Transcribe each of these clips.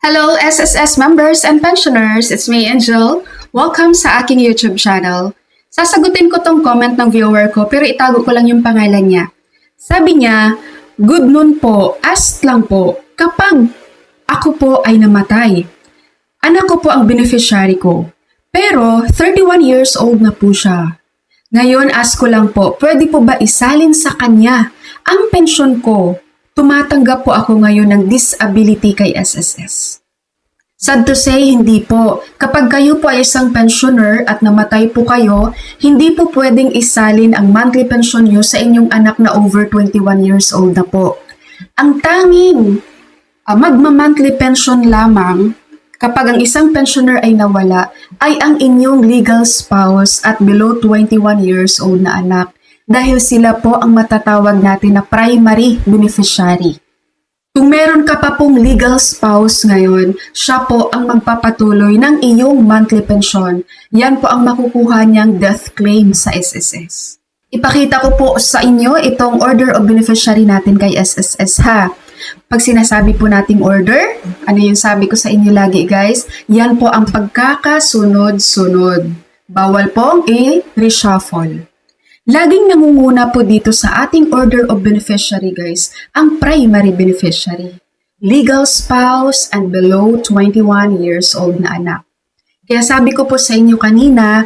Hello SSS members and pensioners, it's me Angel. Welcome sa aking YouTube channel. Sasagutin ko tong comment ng viewer ko pero itago ko lang yung pangalan niya. Sabi niya, good noon po, ask lang po, kapag ako po ay namatay, anak ko po ang beneficiary ko. Pero 31 years old na po siya. Ngayon ask ko lang po, pwede po ba isalin sa kanya ang pensyon ko? Tumatanggap po ako ngayon ng disability kay SSS. Sad to say, hindi po. Kapag kayo po ay isang pensioner at namatay po kayo, hindi po pwedeng isalin ang monthly pension nyo sa inyong anak na over 21 years old na po. Ang tanging magma-monthly pension lamang kapag ang isang pensioner ay nawala ay ang inyong legal spouse at below 21 years old na anak. Dahil sila po ang matatawag natin na primary beneficiary. Kung meron ka pa pong legal spouse ngayon, siya po ang magpapatuloy ng iyong monthly pension. Yan po ang makukuha niyang death claim sa SSS. Ipakita ko po sa inyo itong order of beneficiary natin kay SSS ha. Pag sinasabi po nating order, ano yung sabi ko sa inyo lagi guys? Yan po ang pagkakasunod-sunod. Bawal pong i-reshuffle. Laging nangunguna po dito sa ating order of beneficiary guys, ang primary beneficiary, legal spouse and below 21 years old na anak. Kaya sabi ko po sa inyo kanina,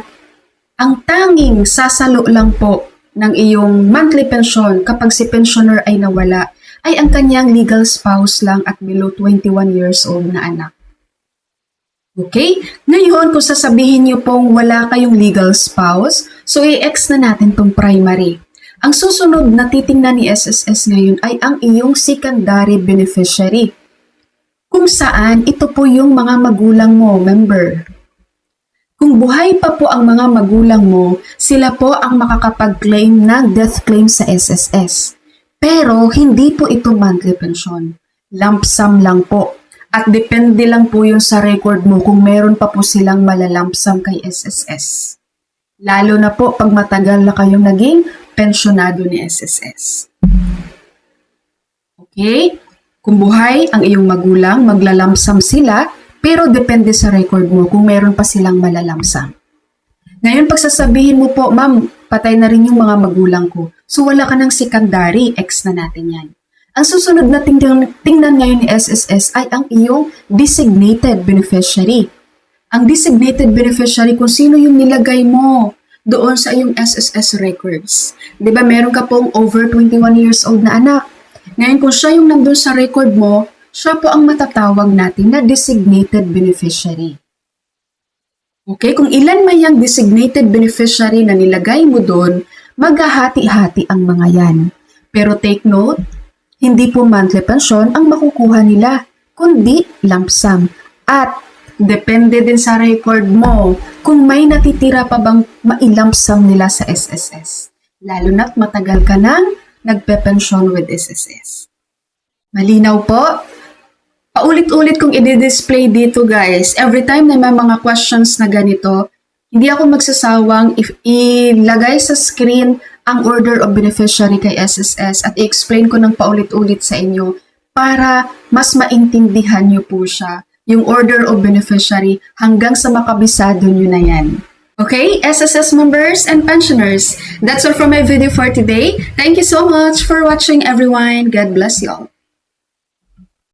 ang tanging sasalo lang po ng iyong monthly pension kapag si pensioner ay nawala, ay ang kanyang legal spouse lang at below 21 years old na anak. Okay? Ngayon, kung sasabihin niyo pong wala kayong legal spouse, so i-X na natin tong primary. Ang susunod na titingnan ni SSS ngayon ay ang iyong secondary beneficiary. Kung saan, ito po yung mga magulang mo, member. Kung buhay pa po ang mga magulang mo, sila po ang makakapag-claim ng death claim sa SSS. Pero, hindi po ito monthly pension. Lump sum lang po. At depende lang po yung sa record mo kung meron pa po silang malalampsam kay SSS. Lalo na po pag matagal na kayong naging pensyonado ni SSS. Okay? Kung buhay ang iyong magulang, maglalampsam sila, pero depende sa record mo kung meron pa silang malalampsam. Ngayon, pag sasabihin mo po, ma'am, patay na rin yung mga magulang ko. So wala ka ng secondary, X na natin yan. Ang susunod na tingnan ngayon ni SSS ay ang iyong designated beneficiary. Ang designated beneficiary kung sino yung nilagay mo doon sa iyong SSS records. Di ba meron ka pong over 21 years old na anak. Ngayon kung siya yung nandun sa record mo, siya po ang matatawag natin na designated beneficiary. Okay, kung ilan man yung designated beneficiary na nilagay mo doon, maghahati-hati ang mga yan. Pero take note, hindi po monthly pension ang makukuha nila, kundi lump sum. At depende din sa record mo kung may natitira pa bang mailump sum nila sa SSS. Lalo na't matagal ka nang nagpe-pension with SSS. Malinaw po? Paulit-ulit kong i-display dito guys. Every time na may mga questions na ganito, hindi ako magsasawang ilagay sa screen ang order of beneficiary kay SSS at i-explain ko ng paulit-ulit sa inyo para mas maintindihan nyo po siya, yung order of beneficiary hanggang sa makabisado nyo na yan. Okay, SSS members and pensioners, that's all for my video for today. Thank you so much for watching everyone. God bless you all.